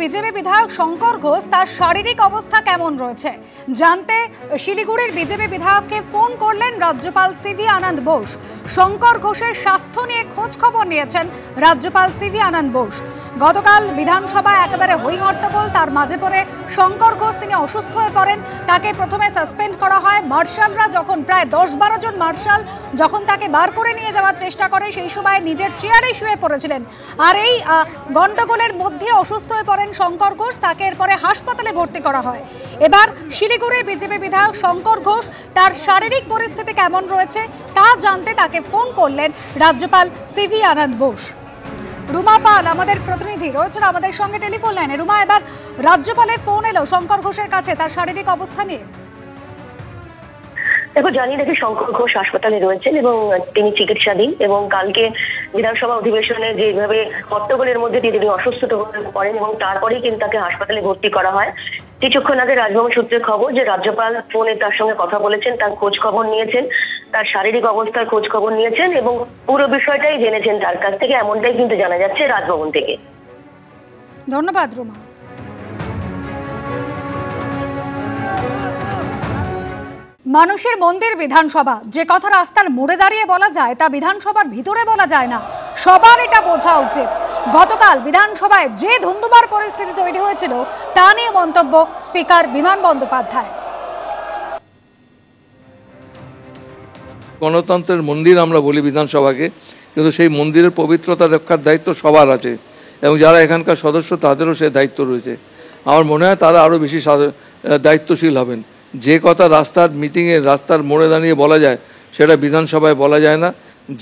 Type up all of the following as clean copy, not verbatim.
BJP বিধায়ক শঙ্কর ঘোষ তার শারীরিক অবস্থা কেমন রয়েছে জানতে শিলিগুড়ির বিজেপি বিধায়ককে ফোন করলেন রাজ্যপাল সিভি আনন্দ বোস। শঙ্কর ঘোষের স্বাস্থ্য নিয়ে খোঁজ খবর নিয়েছেন রাজ্যপাল সিভি আনন্দ বোস। গতকাল বিধানসভায় একেবারে হইহট্টগোল, তার মাঝে পড়ে শঙ্কর ঘোষ তিনি অসুস্থ হয়ে পড়েন। তাকে প্রথমে সাসপেন্ড করা হয়। মার্শালরা যখন প্রায় 10-12 জন মার্শাল যখন তাকে বার করে নিয়ে যাওয়ার চেষ্টা করে, সেই সময় নিজের চেয়ারে শুয়ে পড়েছিলেন। আর এই গন্ডগোলের মধ্যে অসুস্থ হয়ে পড়েন শঙ্কর ঘোষ। তাকে এরপরে হাসপাতালে ভর্তি করা হয়। এবার শিলিগুড়ির বিজেপি বিধায়ক শঙ্কর ঘোষ তার শারীরিক পরিস্থিতি কেমন রয়েছে তা জানতে তাকে ফোন করলেন রাজ্যপাল সিভি আনন্দ বোস। রুমা পাল আমাদের প্রতিনিধি রয়েছেন আমাদের সঙ্গে টেলিফোন লাইনে। রুমা, এবার রাজ্যপালের ফোন এলো শঙ্কর ঘোষের কাছে তার শারীরিক অবস্থা নিয়ে। দেখো, জানিয়ে রাখি শঙ্কর ঘোষ হাসপাতালে রয়েছেন এবং তিনি চিকিৎসাধীন। এবং কালকে বিধানসভা অধিবেশনে যেভাবে হট্টগোলের মধ্যে তিনি অসুস্থ হয়ে পড়েন এবং তারপরেই কিন্তু তাকে হাসপাতালে ভর্তি করা হয়। কিছুক্ষণ আগে রাজভবন সূত্রে খবর যে রাজ্যপাল ফোনে তার সঙ্গে কথা বলেছেন, তার খোঁজ খবর নিয়েছেন, তার শারীরিক অবস্থার খোঁজ খবর নিয়েছেন এবং পুরো বিষয়টাই জেনেছেন তার কাছ থেকে, এমনটাই কিন্তু জানা যাচ্ছে রাজভবন থেকে। ধন্যবাদ রুমা। মানুষের মন্দির বিধানসভা, যে কথা রাস্তার মোড়ে দাঁড়িয়ে বলা যায় তা বিধানসভার ভিতরে বলা যায় না। সবার এটা বোঝা উচিত। গতকাল বিধানসভায় যে ধুন্ধুমার পরিস্থিতি তৈরি হয়েছিল তা নিয়ে মন্তব্য স্পিকার বিমান বন্দ্যোপাধ্যায়। গণতন্ত্রের মন্দির আমরা বলি বিধানসভাকে, কিন্তু সেই মন্দিরের পবিত্রতা রক্ষার দায়িত্ব সবার আছে এবং যারা এখানকার সদস্য তাদেরও সে দায়িত্ব রয়েছে। আমার মনে হয় তারা আরও বেশি দায়িত্বশীল হবেন। যে কথা রাস্তার মিটিংয়ে রাস্তার মোড়ে দাঁড়িয়ে বলা যায় সেটা বিধানসভায় বলা যায় না।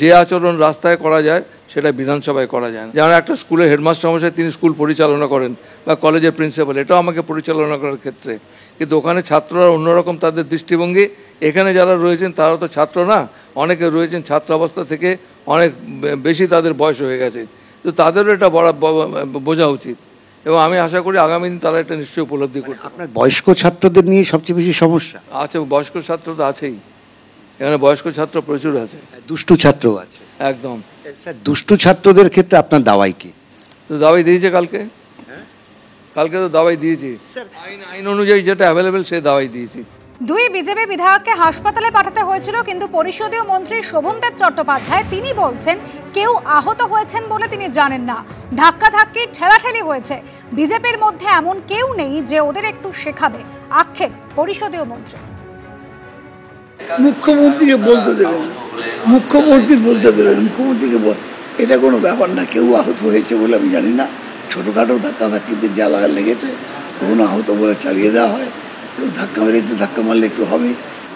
যে আচরণ রাস্তায় করা যায় সেটা বিধানসভায় করা যায় না। যারা একটা স্কুলের হেডমাস্টার মশাই, তিনি স্কুল পরিচালনা করেন, বা কলেজের প্রিন্সিপাল, এটাও আমাকে পরিচালনা করার ক্ষেত্রে, কিন্তু ওখানে ছাত্ররা অন্যরকম তাদের দৃষ্টিভঙ্গি। এখানে যারা রয়েছেন তারা তো ছাত্র না, অনেকে রয়েছেন ছাত্র অবস্থা থেকে অনেক বেশি তাদের বয়স হয়ে গেছে, তো তাদেরও এটা বোঝা উচিত এবং আমি আশা করি আগামী দিন তারা এটা নিশ্চয়ই উপলব্ধি করবে। আপনার বয়স্ক ছাত্রদের নিয়ে সবচেয়ে বেশি সমস্যা আছে? বয়স্ক ছাত্র তো আছেই, এখানে বয়স্ক ছাত্র প্রচুর আছে, দুষ্টু ছাত্র আছে। একদম স্যার, দুষ্টু ছাত্রদের ক্ষেত্রে আপনার দাওয়াই কি? তো দাওয়াই দিয়েছে কালকে তো দাওয়াই দিয়েছি, আইন অনুযায়ী যেটা অ্যাভেলেবেল সে দাওয়াই দিয়েছি। দুই বিজেপি বিধায়ককে হাসপাতালে পাঠাতে হয়েছিল, কিন্তু পরিষদীয় মন্ত্রী শোভনদেব চট্টোপাধ্যায় তিনি বলছেন কেউ আহত হয়েছেন বলে তিনি জানেন না। ধাক্কাধাক্কি ঠেলাঠেলি হয়েছে। বিজেপির মধ্যে এমন কেউ নেই যে ওদের একটু শেখাবে, আক্ষেপ পরিষদীয় মন্ত্রী। মুখ্যমন্ত্রীকে বলতে দেবেন, মুখ্যমন্ত্রীকে এটা কোনো ব্যাপার না। কেউ আহত হয়েছে বলে আমি জানি না। ছোটোখাটো ধাক্কাধাক্কিতে জ্বালা লেগেছে, কখনো আহত বলে চালিয়ে দেওয়া হয়। ধাক্কা মেরেছে, ধাক্কা মারলে একটু হবে,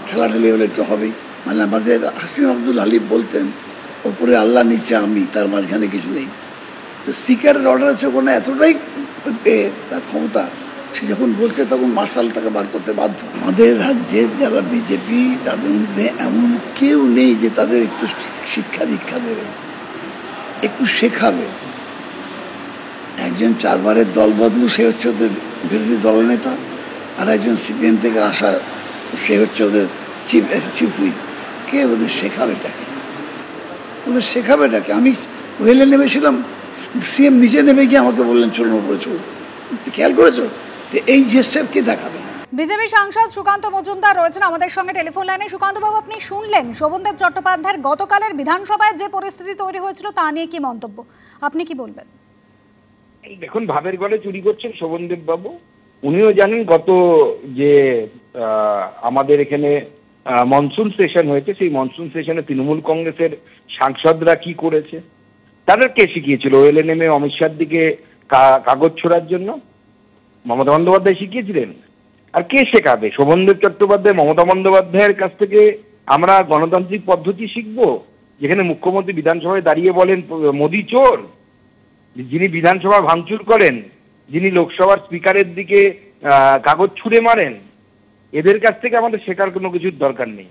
ঠেলাঠেলি হলে একটু হবেই। মানে আমাদের হাসিম আব্দুল হালিম বলতেন, ওপরে আল্লাহ নিচে আমি, তার মাঝখানে কিছু নেই। তো স্পিকারের অর্ডার হচ্ছে ওখানে এতটাই তার ক্ষমতা, সে যখন বলছে তখন মার্শাল তাকে বার করতে বাধ্য। আমাদের রাজ্যের যারা বিজেপি তাদের মধ্যে এমন কেউ নেই যে তাদের একটু শিক্ষা দীক্ষা দেবে, একটু শেখাবে। একজন 4 বারের দল বদলু, সে হচ্ছে ওদের বিরোধী দলনেতা, আর একজন সিপিএম থেকে আসা, সে হচ্ছে ওদের চিফ হুইপ। কে ওদের শেখাবেটাকে? আমি ওয়েলে নেমেছিলাম, সিএম নিচে নেমে গিয়ে আমাকে বললেন চলুন ওপরে চলুন। খেয়াল করেছো? এই জেস্টার কে দেখাবে? বিজেপি সাংসদ সুকান্ত মজুমদার রয়েছেন আমাদের সঙ্গে টেলিফোন লাইনে। সুকান্ত বাবু, আপনি শুনলেন শোভনদেব চট্টোপাধ্যায়ের গতকালের বিধানসভায় যে পরিস্থিতি তৈরি হয়েছিল তা নিয়ে কি মন্তব্য, আপনি কি বলবেন? দেখুন, ভাবের গলে চুরি করছেন শোভনদেব বাবু। উনিও জানেন গত যে আমাদের এখানে মনসুন সেশন হয়েছে, সেই মনসুন সেশনে তৃণমূল কংগ্রেসের সাংসদরা কি করেছে। তাদের কে শিখিয়েছিল ওএলএনএমে অমিত শাহর দিকে কাগজ ছোড়ার জন্য? মমতা বন্দ্যোপাধ্যায় শিখিয়েছিলেন। আর কে শেখাবে? শোভনদেব চট্টোপাধ্যায় মমতা বন্দ্যোপাধ্যায়ের কাছ থেকে আমরা গণতান্ত্রিক পদ্ধতি শিখবো, যেখানে মুখ্যমন্ত্রী বিধানসভায় দাঁড়িয়ে বলেন মোদি চোর, যিনি বিধানসভা ভাঙচুর করেন, যিনি লোকসভার স্পিকারের দিকে কাগজ ছুঁড়ে মারেন। এদের কাছ থেকে আমাদের শেখার কোনো কিছুর দরকার নেই।